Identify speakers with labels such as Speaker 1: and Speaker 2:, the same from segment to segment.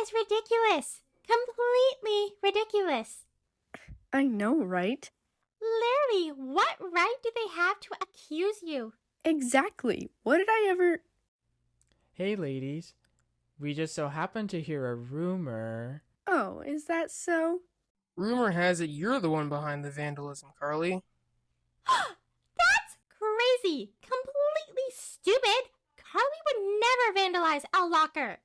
Speaker 1: is ridiculous. Completely ridiculous.
Speaker 2: I know, right?
Speaker 1: Literally, what right do they have to accuse you?
Speaker 2: Exactly. What did I ever...
Speaker 3: Hey ladies, we just so happened to hear a rumor.
Speaker 2: Oh, is that so?
Speaker 4: Rumor has it you're the one behind the vandalism, Carly.
Speaker 1: That's crazy. Completely stupid. Carly would never vandalize our locker.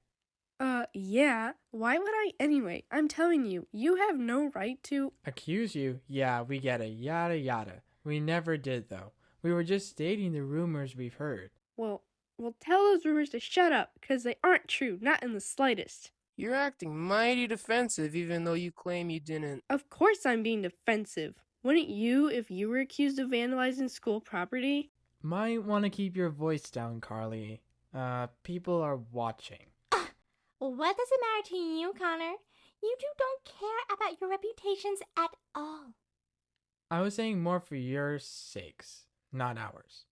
Speaker 2: Yeah. Why would I anyway? I'm telling you, you have no right to...
Speaker 3: Accuse you? Yeah, we get it. Yada yada. We never did though. We were just stating the rumors we've heard.
Speaker 2: Well, tell those rumors to shut up, because they aren't true, not in the slightest.
Speaker 4: You're acting mighty defensive even though you claim you didn't.
Speaker 2: Of course I'm being defensive. Wouldn't you if you were accused of vandalizing school property?
Speaker 3: Might want to keep your voice down, Carly. People are watching.
Speaker 1: What does it matter to you, Connor? You two don't care about your reputations at all.
Speaker 3: I was saying more for your sakes, not ours.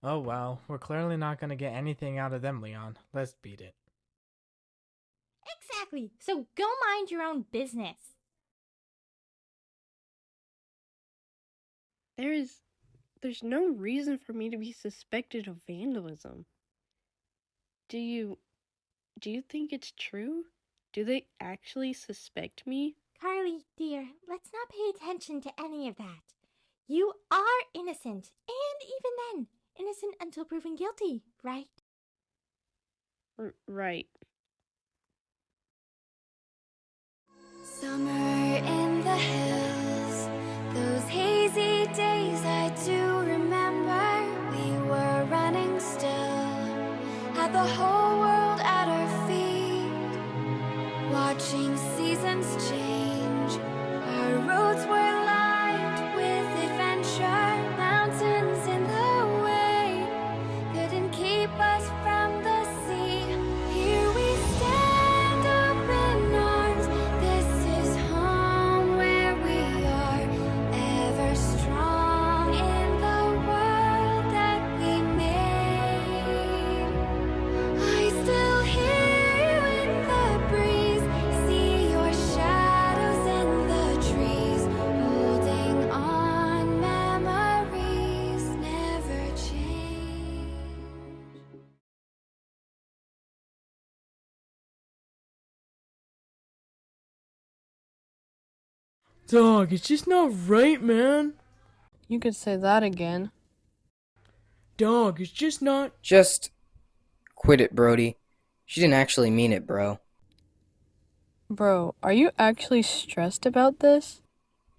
Speaker 3: Oh well, we're clearly not gonna get anything out of them, Leon. Let's beat it.
Speaker 1: Exactly. So go mind your own business.
Speaker 2: There's no reason for me to be suspected of vandalism. Do you think it's true? Do they actually suspect me?
Speaker 1: Carly, dear, let's not pay attention to any of that. You are innocent, and even then, innocent until proven guilty, right?
Speaker 2: Right.
Speaker 5: Summer in the hills, those hazy days I do remember. We were running still, had the whole world at our feet, watching seasons change. Our roads were lined with adventure, mountains in the way couldn't keep us from the sea. Here we stand open arms, this is home where we are, ever strong in the world that we made. I still hear you in the breeze, see your shadows in the trees, holding on, memories never change.
Speaker 3: Dog, it's just not right, man.
Speaker 2: You could say that again.
Speaker 3: Dog, it's just not...
Speaker 6: Just quit it, Brody. She didn't actually mean it, bro.
Speaker 2: Bro, are you actually stressed about this?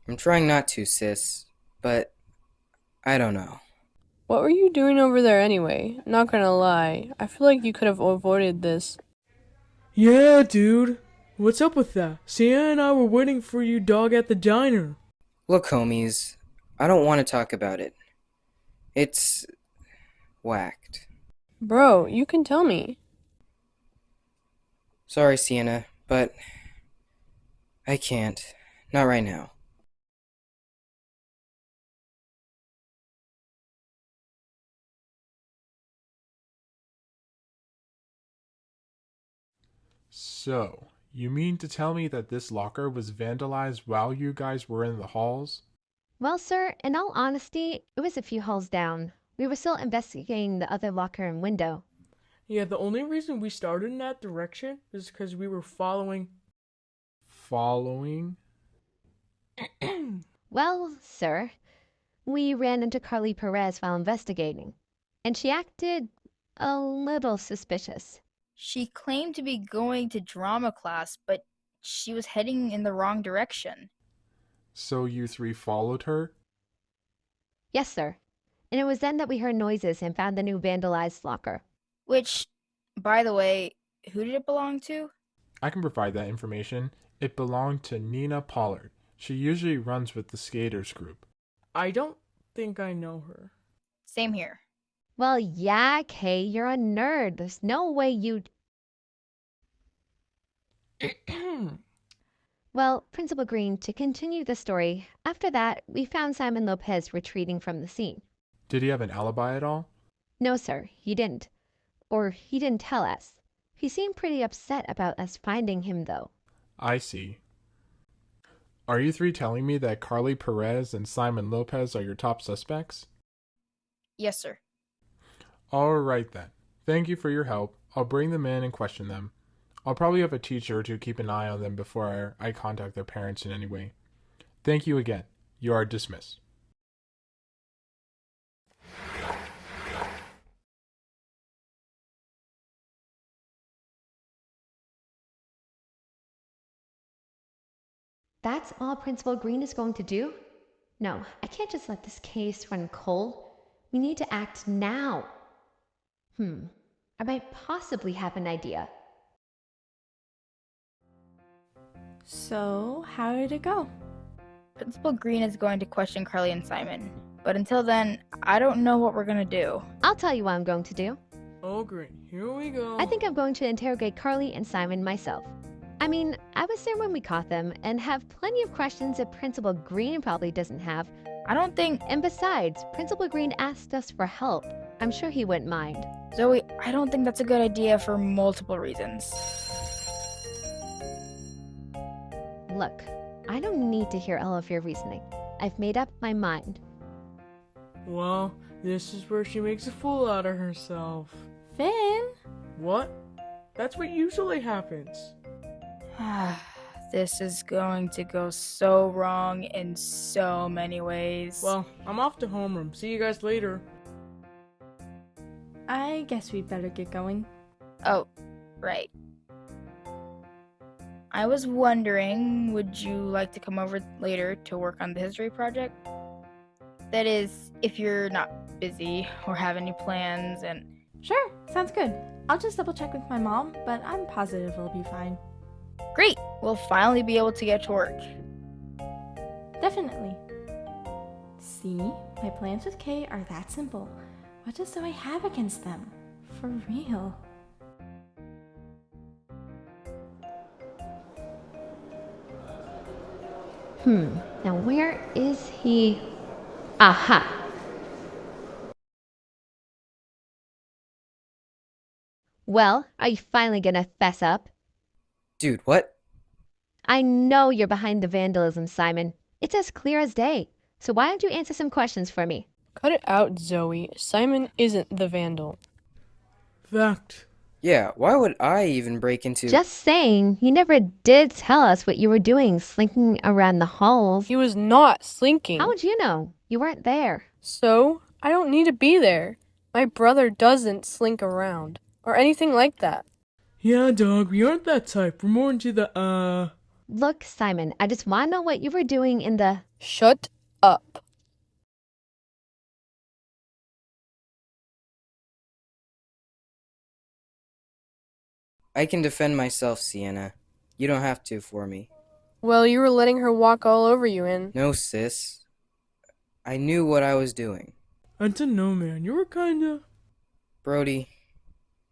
Speaker 6: I'm trying not to, sis, but I don't know.
Speaker 2: What were you doing over there anyway? Not gonna lie, I feel like you could have avoided this.
Speaker 3: Yeah, dude. What's up with that? Sienna and I were waiting for you, dog, at the diner.
Speaker 6: Look, homies, I don't want to talk about it. It's whacked.
Speaker 2: Bro, you can tell me.
Speaker 6: Sorry, Sienna, but I can't. Not right now.
Speaker 7: So, you mean to tell me that this locker was vandalized while you guys were in the halls?
Speaker 8: Well, sir, in all honesty, it was a few halls down. We were still investigating the other locker and window.
Speaker 3: Yeah, the only reason we started in that direction is because we were following...
Speaker 7: Following?
Speaker 8: Well, sir, we ran into Carly Perez while investigating, and she acted a little suspicious.
Speaker 9: She claimed to be going to drama class, but she was heading in the wrong direction.
Speaker 7: So you three followed her?
Speaker 8: Yes, sir. And it was then that we heard noises and found the new vandalized locker.
Speaker 9: Which, by the way, who did it belong to?
Speaker 7: I can provide that information. It belonged to Nina Pollard. She usually runs with the skaters group.
Speaker 3: I don't think I know her.
Speaker 9: Same here.
Speaker 8: Well, yeah, Kay, you're a nerd. There's no way you'd... Well, Principal Greene, to continue the story, after that, we found Simon Lopez retreating from the scene.
Speaker 7: Did he have an alibi at all?
Speaker 8: No, sir, he didn't. Or he didn't tell us. He seemed pretty upset about us finding him, though.
Speaker 7: I see. Are you three telling me that Carly Perez and Simon Lopez are your top suspects?
Speaker 9: Yes, sir.
Speaker 7: All right then. Thank you for your help. I'll bring them in and question them. I'll probably have a teacher to keep an eye on them before I contact their parents in any way. Thank you again. You are dismissed.
Speaker 8: That's all Principal Greene is going to do? No, I can't just let this case run cold. We need to act now. I might possibly have an idea.
Speaker 1: So, how did it go?
Speaker 9: Principal Greene is going to question Carly and Simon. But until then, I don't know what we're gonna do.
Speaker 8: I'll tell you what I'm going to do.
Speaker 3: Oh, great. Here we go.
Speaker 8: I think I'm going to interrogate Carly and Simon myself. I mean, I was there when we caught them and have plenty of questions that Principal Greene probably doesn't have.
Speaker 9: I don't think...
Speaker 8: And besides, Principal Greene asked us for help. I'm sure he wouldn't mind.
Speaker 9: Zoe, I don't think that's a good idea for multiple reasons.
Speaker 8: Look, I don't need to hear all of your reasoning. I've made up my mind.
Speaker 3: Well, this is where she makes a fool out of herself.
Speaker 1: Finn?
Speaker 3: What? That's what usually happens.
Speaker 9: This is going to go so wrong in so many ways.
Speaker 3: Well, I'm off to homeroom. See you guys later.
Speaker 1: I guess we'd better get going.
Speaker 9: Oh, right. I was wondering, would you like to come over later to work on the history project? That is, if you're not busy or have any plans and...
Speaker 1: Sure, sounds good. I'll just double check with my mom, but I'm positive it'll be fine.
Speaker 9: Great! We'll finally be able to get to work.
Speaker 1: Definitely. See, my plans with Kay are that simple. What does Zoe have against them? For real.
Speaker 8: Now where is he? Aha! Well, are you finally gonna fess up?
Speaker 6: Dude, what?
Speaker 8: I know you're behind the vandalism, Simon. It's as clear as day. So why don't you answer some questions for me?
Speaker 2: Cut it out, Zoe. Simon isn't the vandal.
Speaker 3: Fact.
Speaker 6: Yeah, why would I even break into...
Speaker 8: Just saying, you never did tell us what you were doing slinking around the halls.
Speaker 2: He was not slinking.
Speaker 8: How would you know? You weren't there.
Speaker 2: So, I don't need to be there. My brother doesn't slink around. Or anything like that.
Speaker 3: Yeah, dog, we aren't that type. We're more into the,
Speaker 8: Look, Simon, I just want to know what you were doing in the...
Speaker 2: Shut up.
Speaker 6: I can defend myself, Sienna. You don't have to for me.
Speaker 2: Well, you were letting her walk all over you and...
Speaker 6: No, sis. I knew what I was doing.
Speaker 3: I don't know, man. You were kinda...
Speaker 6: Brody,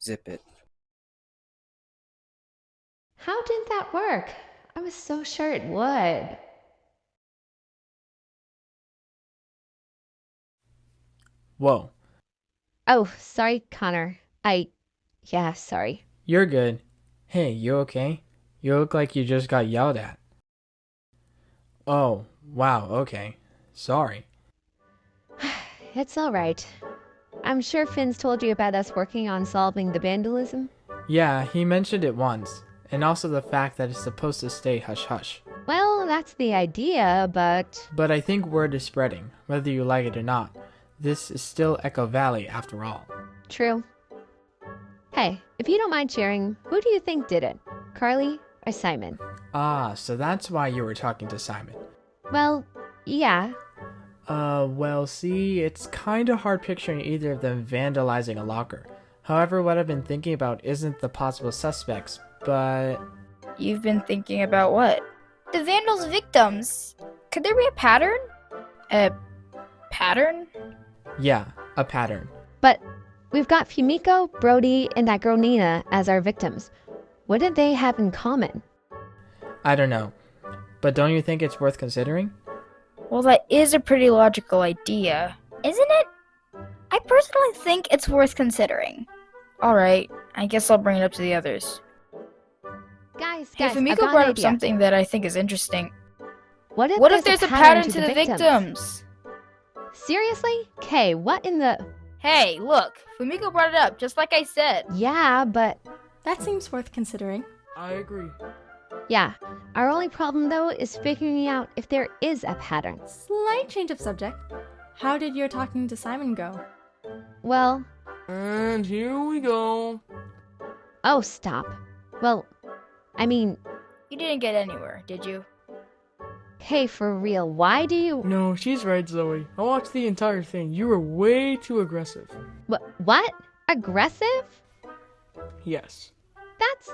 Speaker 6: zip it.
Speaker 8: How did that work? I was so sure it would.
Speaker 3: Whoa.
Speaker 8: Oh, sorry, Connor. Yeah, sorry.
Speaker 3: You're good. Hey, you okay? You look like you just got yelled at. Oh, wow, okay. Sorry.
Speaker 8: It's all right. I'm sure Finn's told you about us working on solving the vandalism.
Speaker 3: Yeah, he mentioned it once. And also the fact that it's supposed to stay hush-hush.
Speaker 8: Well, that's the idea, but...
Speaker 3: But I think word is spreading, whether you like it or not. This is still Echo Valley, after all.
Speaker 8: True. Hey, if you don't mind sharing, who do you think did it? Carly or Simon?
Speaker 3: Ah, so that's why you were talking to Simon.
Speaker 8: Well, yeah.
Speaker 3: Well, see, it's kinda hard picturing either of them vandalizing a locker. However, what I've been thinking about isn't the possible suspects, but...
Speaker 9: You've been thinking about what? The vandal's victims. Could there be a pattern? A pattern?
Speaker 3: Yeah, a pattern.
Speaker 8: But we've got Fumiko, Brody, and that girl Nina as our victims. What did they have in common?
Speaker 3: I don't know. But don't you think it's worth considering?
Speaker 9: Well, that is a pretty logical idea, isn't it? I personally think it's worth considering. Alright, I guess I'll bring it up to the others.
Speaker 8: Guys,
Speaker 9: Hey,
Speaker 8: I
Speaker 9: Fumiko
Speaker 8: got
Speaker 9: brought
Speaker 8: an
Speaker 9: up
Speaker 8: idea.
Speaker 9: something that I think is interesting.
Speaker 8: What if
Speaker 9: There's a pattern to the victims?
Speaker 8: Seriously? Kay, what in the...
Speaker 9: Hey, look, Fumiko brought it up, just like I said.
Speaker 8: Yeah, but...
Speaker 1: That seems worth considering.
Speaker 3: I agree.
Speaker 8: Yeah, our only problem though is figuring out if there is a pattern.
Speaker 1: Slight change of subject. How did your talking to Simon go?
Speaker 8: Well...
Speaker 4: And here we go.
Speaker 8: Oh, stop. Well, I mean...
Speaker 9: You didn't get anywhere, did you?
Speaker 8: Hey, for real, why do you...
Speaker 10: No, she's right, Zoe. I watched the entire thing. You were way too aggressive.
Speaker 8: What? Aggressive?
Speaker 10: Yes.
Speaker 8: That's...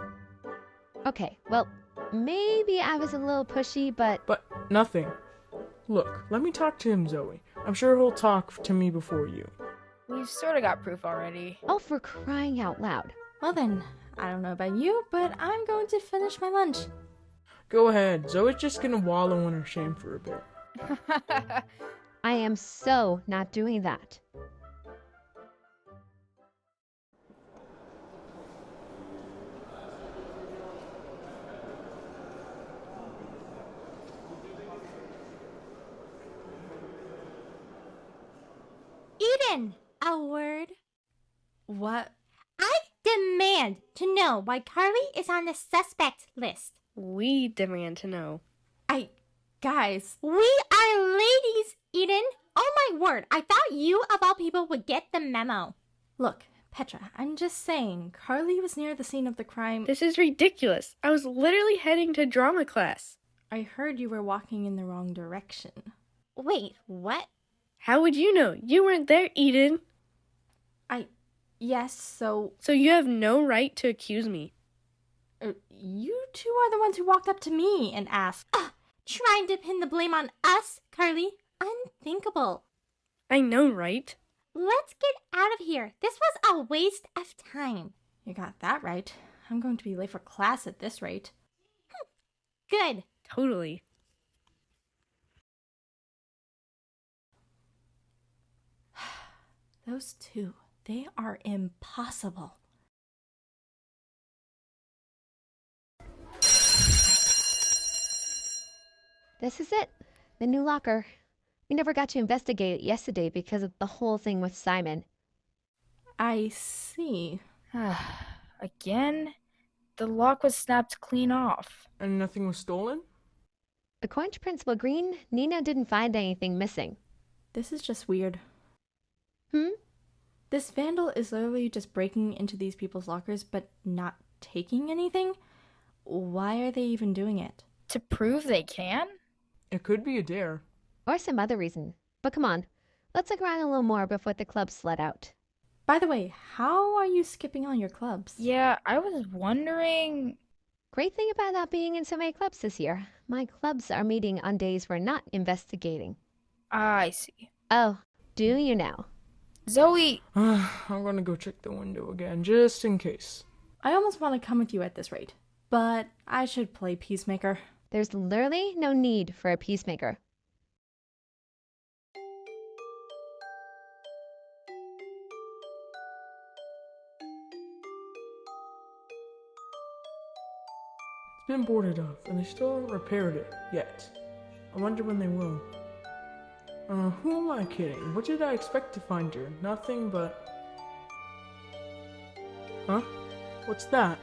Speaker 8: Okay, well, maybe I was a little pushy, but...
Speaker 10: But nothing. Look, let me talk to him, Zoe. I'm sure he'll talk to me before you.
Speaker 9: We've sort of got proof already.
Speaker 8: Oh, for crying out loud.
Speaker 1: Well then, I don't know about you, but I'm going to finish my lunch.
Speaker 10: Go ahead. Zoe's just gonna wallow in her shame for a bit.
Speaker 8: I am so not doing that.
Speaker 1: Eden, a word. What? I demand to know why Carly is on the suspect list.
Speaker 2: We demand to know.
Speaker 1: Guys, we are ladies, Eden. Oh my word, I thought you of all people would get the memo. Look, Petra, I'm just saying, Carly was near the scene of the crime.
Speaker 2: This is ridiculous. I was literally heading to drama class.
Speaker 1: I heard you were walking in the wrong direction. Wait, what?
Speaker 2: How would you know? You weren't there, Eden.
Speaker 1: Yes, so...
Speaker 2: So you have no right to accuse me.
Speaker 1: You two are the ones who walked up to me and asked, trying to pin the blame on us, Carly. Unthinkable.
Speaker 2: I know, right?
Speaker 1: Let's get out of here. This was a waste of time. You got that right. I'm going to be late for class at this rate. Good.
Speaker 2: Totally.
Speaker 1: Those two, they are impossible.
Speaker 8: This is it. The new locker. We never got to investigate it yesterday because of the whole thing with Simon.
Speaker 1: I see.
Speaker 9: Again? The lock was snapped clean off.
Speaker 10: And nothing was stolen?
Speaker 8: According to Principal Greene, Nina didn't find anything missing.
Speaker 1: This is just weird.
Speaker 8: Hmm?
Speaker 1: This vandal is literally just breaking into these people's lockers but not taking anything? Why are they even doing it?
Speaker 9: To prove they can?
Speaker 10: It could be a dare.
Speaker 8: Or some other reason. But come on, let's look around a little more before the clubs let out.
Speaker 1: By the way, how are you skipping all your clubs?
Speaker 9: Yeah, I was wondering...
Speaker 8: Great thing about not being in so many clubs this year. My clubs are meeting on days we're not investigating.
Speaker 9: I see.
Speaker 8: Oh, do you now?
Speaker 9: Zoe...
Speaker 10: I'm gonna go check the window again, just in case.
Speaker 1: I almost want to come with you at this rate, but I should play peacemaker.
Speaker 8: There's literally no need for a peacemaker.
Speaker 10: It's been boarded up, and they still haven't repaired it yet. I wonder when they will. Who am I kidding? What did I expect to find here? Nothing but... Huh? What's that?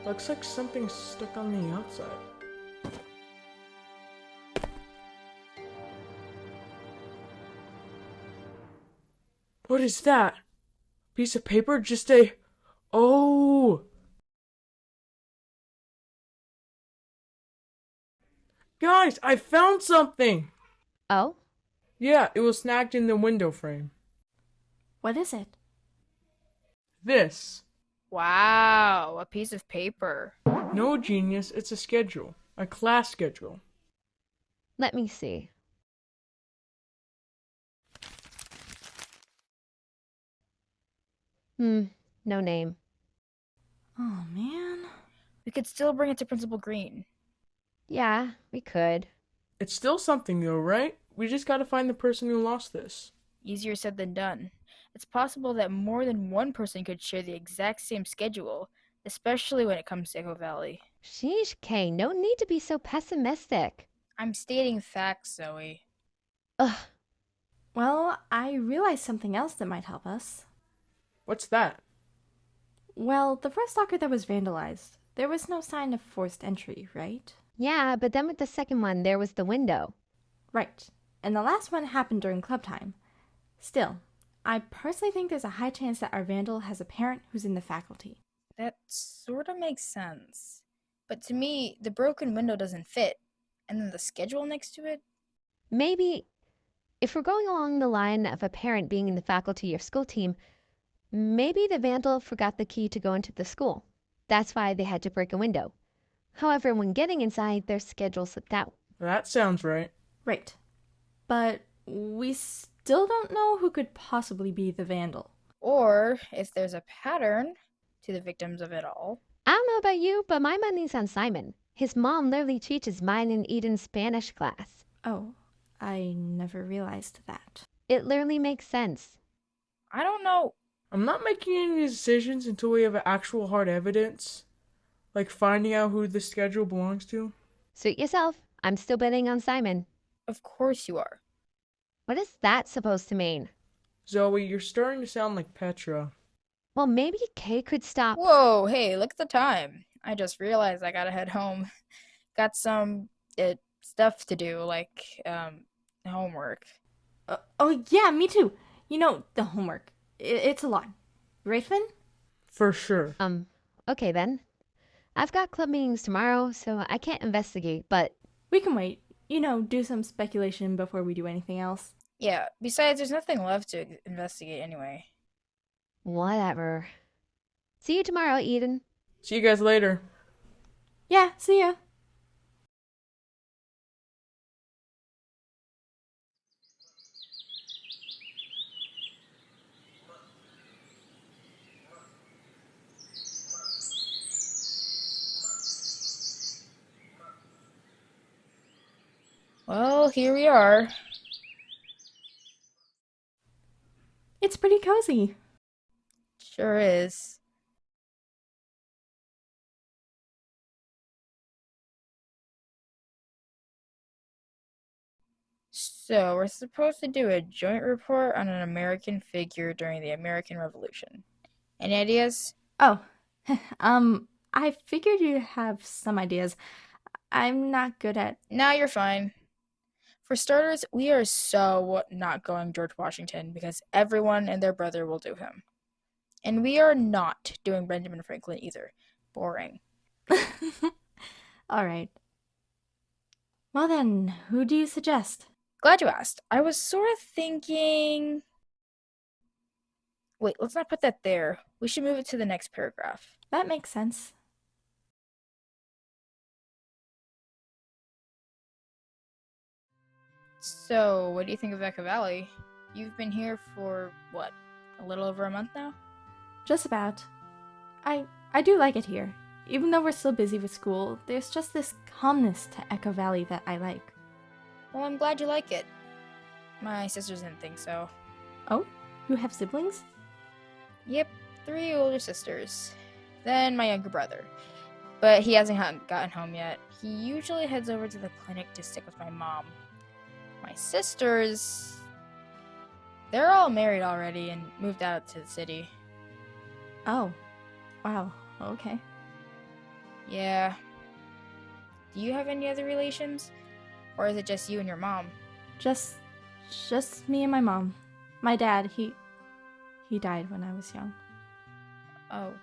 Speaker 10: Looks like something's stuck on the outside. What is that? Piece of paper? Just a... Oh! Guys, I found something!
Speaker 8: Oh?
Speaker 10: Yeah, it was snagged in the window frame.
Speaker 1: What is it?
Speaker 10: This.
Speaker 9: Wow, a piece of paper.
Speaker 10: No, genius, it's a schedule. A class schedule.
Speaker 8: Let me see. No name.
Speaker 1: Oh, man.
Speaker 9: We could still bring it to Principal Greene.
Speaker 8: Yeah, we could.
Speaker 10: It's still something though, right? We just gotta find the person who lost this.
Speaker 9: Easier said than done. It's possible that more than one person could share the exact same schedule, especially when it comes to Echo Valley.
Speaker 8: Sheesh, Kay, no need to be so pessimistic.
Speaker 9: I'm stating facts, Zoe.
Speaker 8: Ugh,
Speaker 1: Well, I realized something else that might help us.
Speaker 10: What's that?
Speaker 1: Well, the first locker that was vandalized, there was no sign of forced entry, right?
Speaker 8: yeah, but then with the second one, there was the window.
Speaker 1: Right. And the last one happened during club time. Still, I personally think there's a high chance that our vandal has a parent who's in the faculty.
Speaker 9: That sort of makes sense. But to me, the broken window doesn't fit. And then the schedule next to it?
Speaker 8: Maybe, if we're going along the line of a parent being in the faculty or school team, maybe the vandal forgot the key to go into the school. That's why they had to break a window. However, when getting inside, their schedule slipped out.
Speaker 10: That sounds right.
Speaker 1: Right. But we still don't know who could possibly be the vandal.
Speaker 9: Or if there's a pattern to the victims of it all.
Speaker 8: I don't know about you, but my money's on Simon. His mom literally teaches mine and Eden's Spanish class.
Speaker 1: Oh, I never realized that.
Speaker 8: It literally makes sense.
Speaker 9: I don't know.
Speaker 10: I'm not making any decisions until we have actual hard evidence. Like finding out who the schedule belongs to.
Speaker 8: Suit yourself. I'm still betting on Simon.
Speaker 9: Of course you are.
Speaker 8: What is that supposed to mean?
Speaker 10: Zoe, you're starting to sound like Petra.
Speaker 8: Well, maybe Kay could stop.
Speaker 9: Whoa, hey, look at the time. I just realized I gotta head home. Got some stuff to do, like homework.
Speaker 1: Oh, yeah, me too. You know, the homework. It's a lot. Right, Finn?
Speaker 10: For sure.
Speaker 8: Okay then. I've got club meetings tomorrow, so I can't investigate, but...
Speaker 1: We can wait. You know, do some speculation before we do anything else.
Speaker 9: Yeah, besides, there's nothing left to investigate anyway.
Speaker 8: Whatever. See you tomorrow, Eden.
Speaker 10: See you guys later.
Speaker 1: Yeah, see ya.
Speaker 9: Well, here we are.
Speaker 1: It's pretty cozy.
Speaker 9: Sure is. So, we're supposed to do a joint report on an American figure during the American Revolution. Any ideas?
Speaker 1: Oh, I figured you'd have some ideas. I'm not good at...
Speaker 9: Nah, you're fine. For starters, we are so not going George Washington because everyone and their brother will do him. And we are not doing Benjamin Franklin either. Boring.
Speaker 1: All right. Well then, who do you suggest?
Speaker 9: Glad you asked. I was sort of thinking... Wait, let's not put that there. We should move it to the next paragraph.
Speaker 1: That makes sense.
Speaker 9: So, what do you think of Echo Valley? You've been here for, what, a little over a month now?
Speaker 1: Just about. I do like it here. Even though we're still busy with school, there's just this calmness to Echo Valley that I like.
Speaker 9: Well, I'm glad you like it. My sisters didn't think so.
Speaker 1: Oh? You have siblings?
Speaker 9: Yep, 3 older sisters. Then my younger brother. But he hasn't gotten home yet. He usually heads over to the clinic to stick with my mom. My sisters... They're all married already and moved out to the city.
Speaker 1: Oh. Wow. Okay.
Speaker 9: Yeah. Do you have any other relations? Or is it just you and your mom?
Speaker 1: Just me and my mom. My dad, he died when I was young.
Speaker 9: Oh.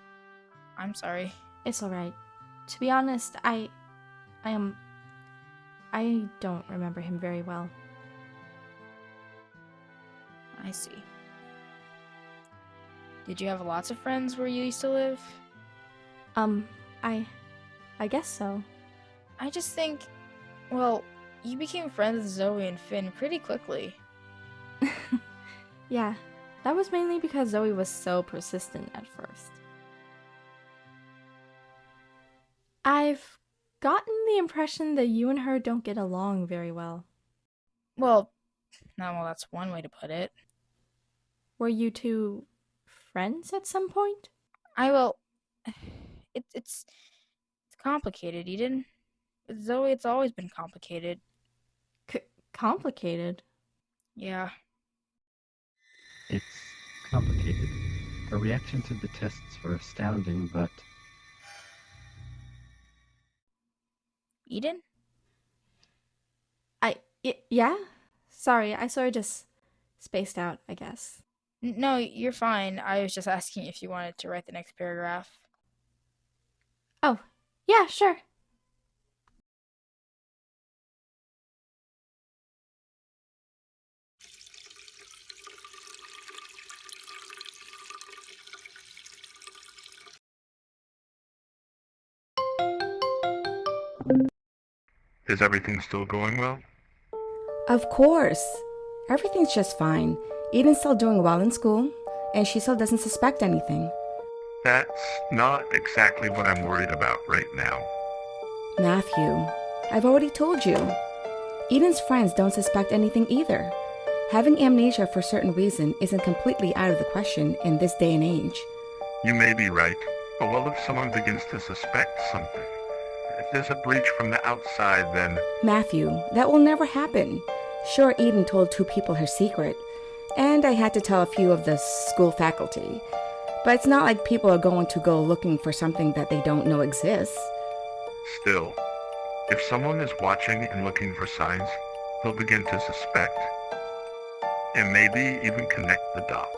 Speaker 9: I'm sorry.
Speaker 1: It's alright. To be honest, I don't remember him very well.
Speaker 9: I see. Did you have lots of friends where you used to live?
Speaker 1: I guess so.
Speaker 9: I just think, well, you became friends with Zoe and Finn pretty quickly.
Speaker 1: Yeah, that was mainly because Zoe was so persistent at first. I've gotten the impression that you and her don't get along very well.
Speaker 9: Well, that's one way to put it.
Speaker 1: Were you two friends at some point?
Speaker 9: It's complicated, Eden. With Zoe, it's always been complicated.
Speaker 1: Complicated?
Speaker 9: Yeah.
Speaker 11: It's complicated. Her reaction to the tests were astounding, but...
Speaker 9: Eden?
Speaker 1: Yeah? Sorry, I sort of just spaced out, I guess.
Speaker 9: No, you're fine. I was just asking if you wanted to write the next paragraph.
Speaker 1: Oh, yeah, sure.
Speaker 12: Is everything still going well?
Speaker 13: Of course. Everything's just fine. Eden's still doing well in school, and she still doesn't suspect anything.
Speaker 12: That's not exactly what I'm worried about right now.
Speaker 13: Matthew, I've already told you. Eden's friends don't suspect anything either. Having amnesia for a certain reason isn't completely out of the question in this day and age.
Speaker 12: You may be right, but what if someone begins to suspect something? If there's a breach from the outside, then...
Speaker 13: Matthew, that will never happen. Sure, Eden told 2 people her secret, and I had to tell a few of the school faculty. But it's not like people are going to go looking for something that they don't know exists.
Speaker 12: Still, if someone is watching and looking for signs, they'll begin to suspect. And maybe even connect the dots.